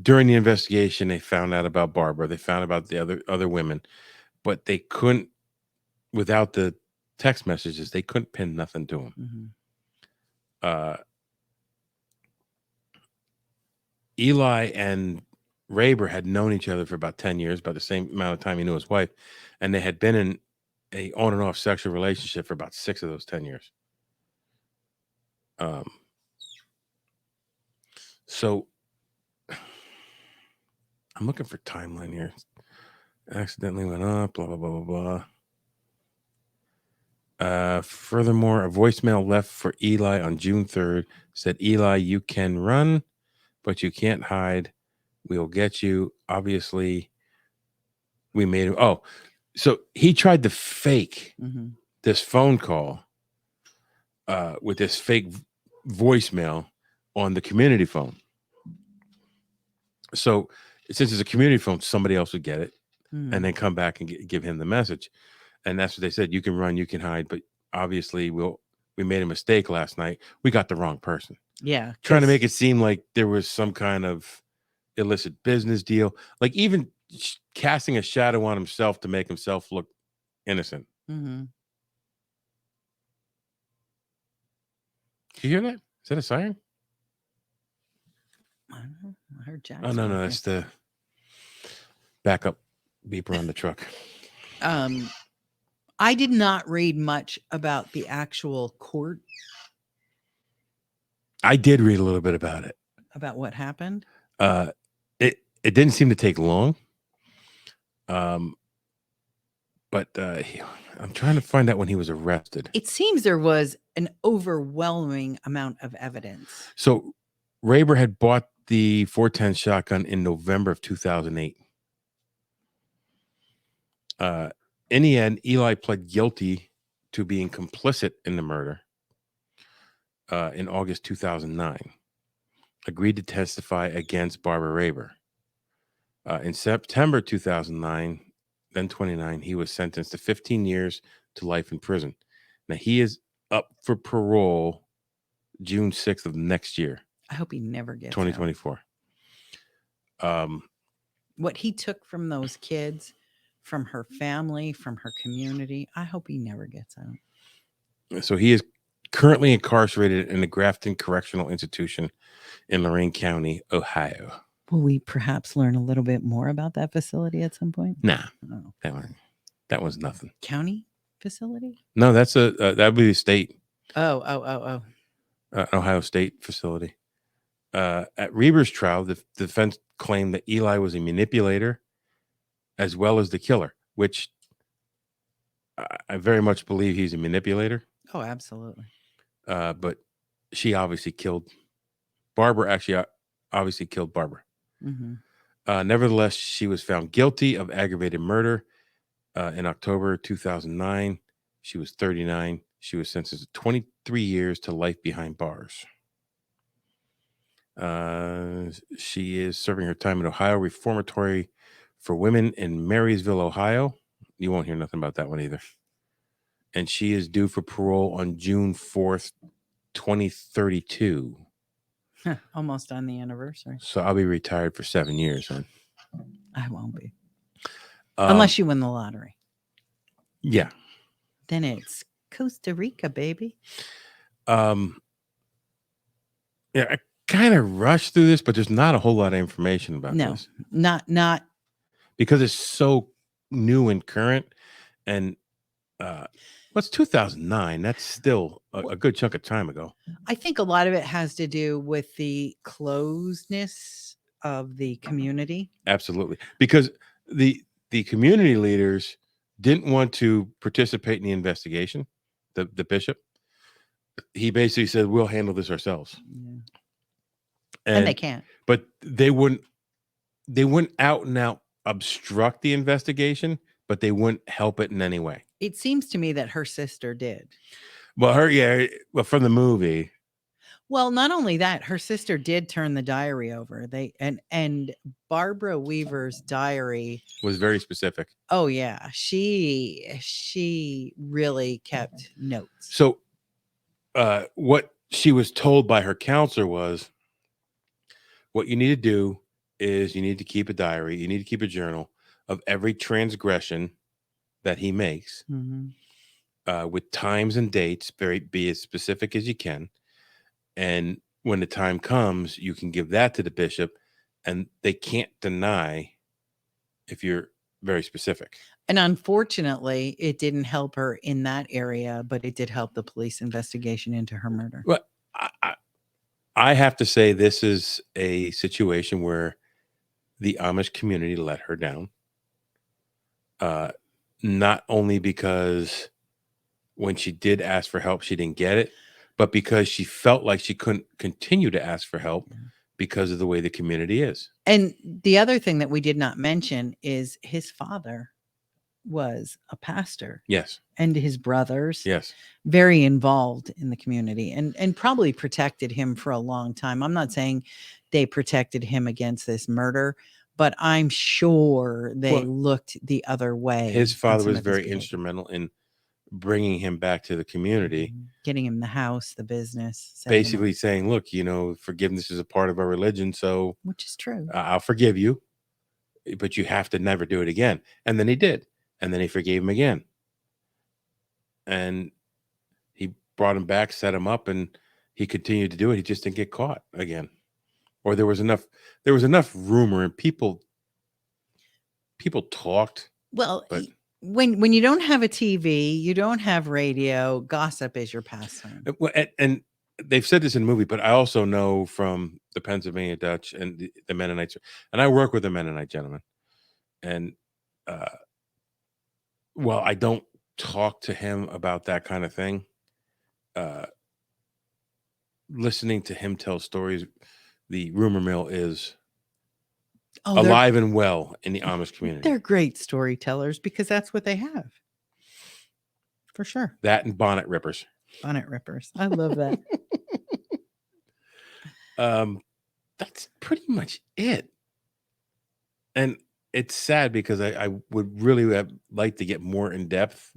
During the investigation, they found out about Barbara. They found about the other women, but they couldn't, without the text messages, they couldn't pin nothing to him. Mm-hmm. Eli and Raber had known each other for about 10 years, about the same amount of time he knew his wife, and they had been in a on and off sexual relationship for about 6 of those 10 years. So I'm looking for timeline here. Accidentally went up, blah, blah, blah, blah, blah. Furthermore, a voicemail left for Eli on June 3rd said, Eli, you can run, but you can't hide. We'll get you. Obviously, we made him. Oh, so he tried to fake this phone call with this fake voicemail on the community phone. So since it's a community phone, somebody else would get it and then come back and give him the message. And that's what they said. You can run, you can hide, but obviously we made a mistake last night. We got the wrong person. Yeah. Trying to make it seem like there was some kind of illicit business deal, like even casting a shadow on himself to make himself look innocent. Mm-hmm. Did you hear that? Is that a siren? I don't know. I heard Jack's Oh, no, back that's the backup beeper on the truck. there. I did not read much about the actual court, I did read a little bit about it. about what happened. It didn't seem to take long. But I'm trying to find out when he was arrested. It seems there was an overwhelming amount of evidence. So Raber had bought the 410 shotgun in November of 2008. In the end, Eli pled guilty to being complicit in the murder in August 2009. Agreed to testify against Barbara Raber. In September 2009, then 29, he was sentenced to 15 years to life in prison. Now, he is up for parole June 6th of next year. I hope he never gets 2024. What he took from those kids, from her family, from her community, I hope he never gets out. So he is currently incarcerated in the Grafton Correctional Institution in Lorain County, Ohio. Will we perhaps learn a little bit more about that facility at some point? Nah, Oh. that was nothing. County facility? No, that's that'd be the state. Oh. Ohio State facility. At Reber's trial, the defense claimed that Eli was a manipulator as well as the killer, which I very much believe he's a manipulator. Oh, absolutely. But she obviously killed Barbara. Actually, obviously killed Barbara. Mm-hmm. Nevertheless, she was found guilty of aggravated murder in October 2009. She was 39. She was sentenced to 23 years to life behind bars. She is serving her time in Ohio Reformatory for Women in Marysville, Ohio. You won't hear nothing about that one either. And she is due for parole on June 4th, 2032. Almost on the anniversary. So I'll be retired for 7 years, huh? I won't be. Unless you win the lottery. Yeah. Then it's Costa Rica, baby. Yeah, I kind of rushed through this, but there's not a whole lot of information about this. Not Because it's so new and current. And what's 2009? That's still a good chunk of time ago. I think a lot of it has to do with the closeness of the community. Absolutely. Because the community leaders didn't want to participate in the investigation, the bishop. He basically said, we'll handle this ourselves. Yeah. And they can't. But they wouldn't out and out obstruct the investigation, but they wouldn't help it in any way. It seems to me that her sister did. Well, from the movie. Well, not only that, her sister did turn the diary over. And Barbara Weaver's diary was very specific. Oh yeah, she really kept notes. So, what she was told by her counselor was, what you need to do is you need to keep a diary. You need to keep a journal of every transgression that he makes, with times and dates. Be as specific as you can. And when the time comes, you can give that to the bishop, and they can't deny if you're very specific. And unfortunately, it didn't help her in that area, but it did help the police investigation into her murder. Well, I have to say this is a situation where the Amish community let her down. Not only because when she did ask for help, she didn't get it, but because she felt like she couldn't continue to ask for help because of the way the community is. And the other thing that we did not mention is his father was a pastor. Yes. And his brothers. Yes. Very involved in the community and probably protected him for a long time. I'm not saying they protected him against this murder, but I'm sure they looked the other way. His father was very instrumental in bringing him back to the community, getting him the house, the business, basically saying, look, forgiveness is a part of our religion. So, which is true. I'll forgive you, but you have to never do it again. And then he did. And then he forgave him again. And he brought him back, set him up, and he continued to do it. He just didn't get caught again or there was enough rumor and people talked. Well, But when you don't have a TV, you don't have radio, gossip is your pastime. and they've said this in the movie, but I also know from the Pennsylvania Dutch and the Mennonites, and I work with a Mennonite gentleman, and well, I don't talk to him about that kind of thing. Listening to him tell stories, the rumor mill is alive and well in the Amish community. They're great storytellers because that's what they have. For sure. That and bonnet rippers. Bonnet rippers. I love that. That's pretty much it. And it's sad because I would really have liked to get more in depth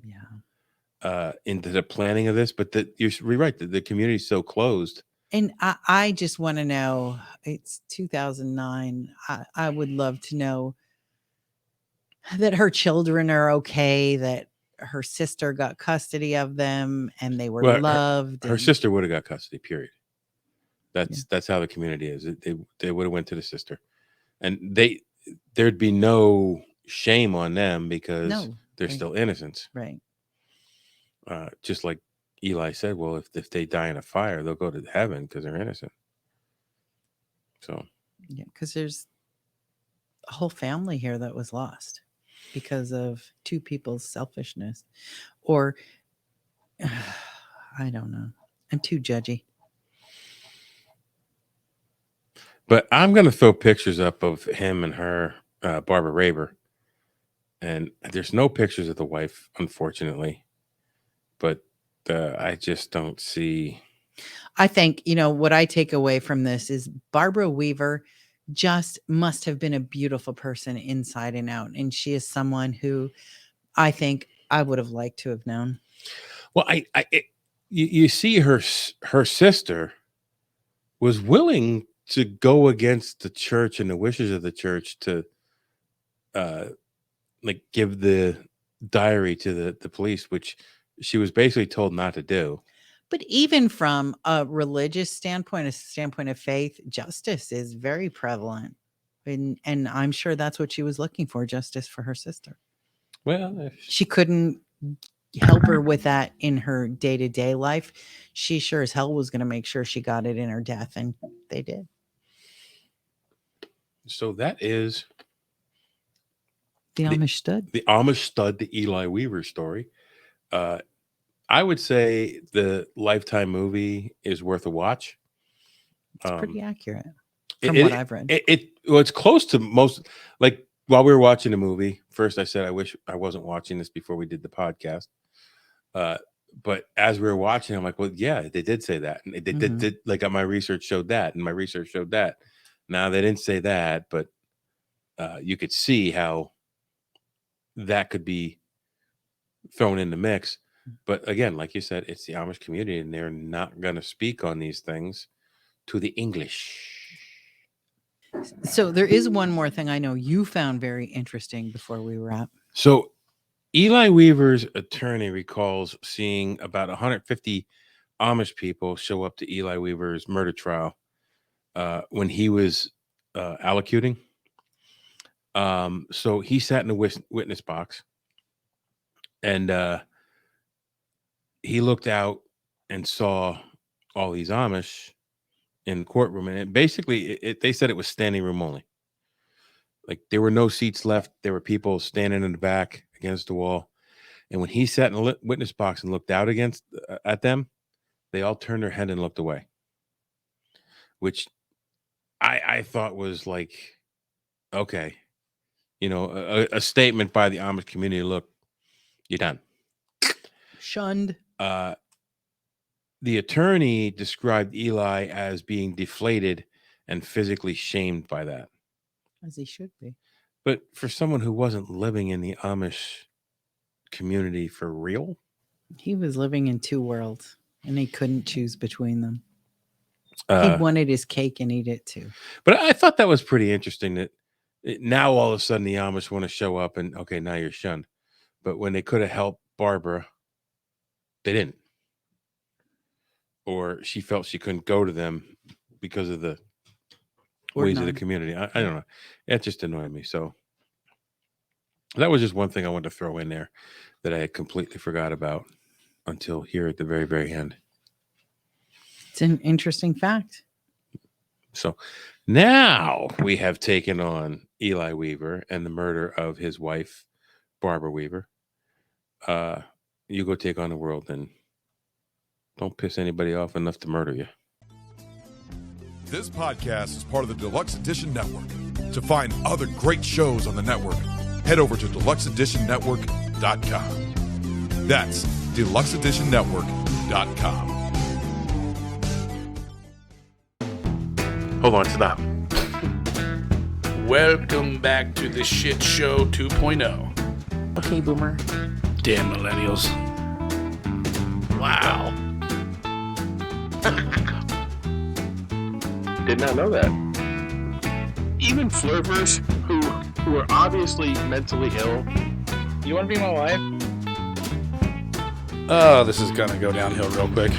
into the planning of this, but you're right. The community's so closed. And I just want to know, it's 2009. I would love to know that her children are okay, that her sister got custody of them and they were loved. Her sister would have got custody, period. That's how the community is. They would have went to the sister. And there'd be no shame on them because they're still innocents. Right. Just like Eli said, well, if they die in a fire, they'll go to heaven because they're innocent. So yeah, because there's a whole family here that was lost because of two people's selfishness, or I don't know. I'm too judgy. But I'm gonna throw pictures up of him and her, Barbara Raber, and there's no pictures of the wife, unfortunately. But I just don't see. I think, what I take away from this is Barbara Weaver just must have been a beautiful person inside and out. And she is someone who I think I would have liked to have known. Well, you see her sister was willing to go against the church and the wishes of the church to give the diary to the police, which she was basically told not to do. But even from a religious standpoint, a standpoint of faith, justice is very prevalent. And I'm sure that's what she was looking for, justice for her sister. Well, she couldn't help her with that in her day-to-day life. She sure as hell was going to make sure she got it in her death, and they did. So that is the Amish Stud. The Amish Stud, the Eli Weaver story. I would say the Lifetime movie is worth a watch. It's pretty accurate from what I've read. It's close to most. Like while we were watching the movie, first I said I wish I wasn't watching this before we did the podcast. But as we were watching, I'm like, well, yeah, they did say that, and they did like my research showed that, and my research showed that. Now they didn't say that, but you could see how that could be thrown in the mix. But again, like you said, it's the Amish community, and they're not going to speak on these things to the English. So there is one more thing I know you found very interesting before we wrap. So Eli Weaver's attorney recalls seeing about 150 Amish people show up to Eli Weaver's murder trial when he was allocuting. So he sat in the witness box, and he looked out and saw all these Amish in the courtroom, and basically they said it was standing room only. Like there were no seats left. There were people standing in the back against the wall. And when he sat in the witness box and looked out at them, they all turned their head and looked away, which I thought was like, okay, a statement by the Amish community. Look, you're done. Shunned. The attorney described Eli as being deflated and physically shamed by that. As he should be. But for someone who wasn't living in the Amish community for real, he was living in two worlds, and he couldn't choose between them. He wanted his cake and eat it too. But I thought that was pretty interesting that now all of a sudden the Amish want to show up and, okay, now you're shunned. But when they could have helped Barbara, they didn't. Or she felt she couldn't go to them because of the Or ways of the none. community. I don't know. It just annoyed me. So that was just one thing I wanted to throw in there that I had completely forgot about until here at the very, very end. It's an interesting fact. So now we have taken on Eli Weaver and the murder of his wife, Barbara Weaver. You go take on the world and don't piss anybody off enough to murder you. This podcast is part of the Deluxe Edition Network. To find other great shows on the network, head over to deluxeeditionnetwork.com. That's deluxeeditionnetwork.com. Hold on, stop. Welcome back to the Shit Show 2.0. Okay, Boomer. Damn millennials. Wow. Did not know that. Even flirters who are obviously mentally ill. You want to be my wife? Oh, this is gonna go downhill real quick.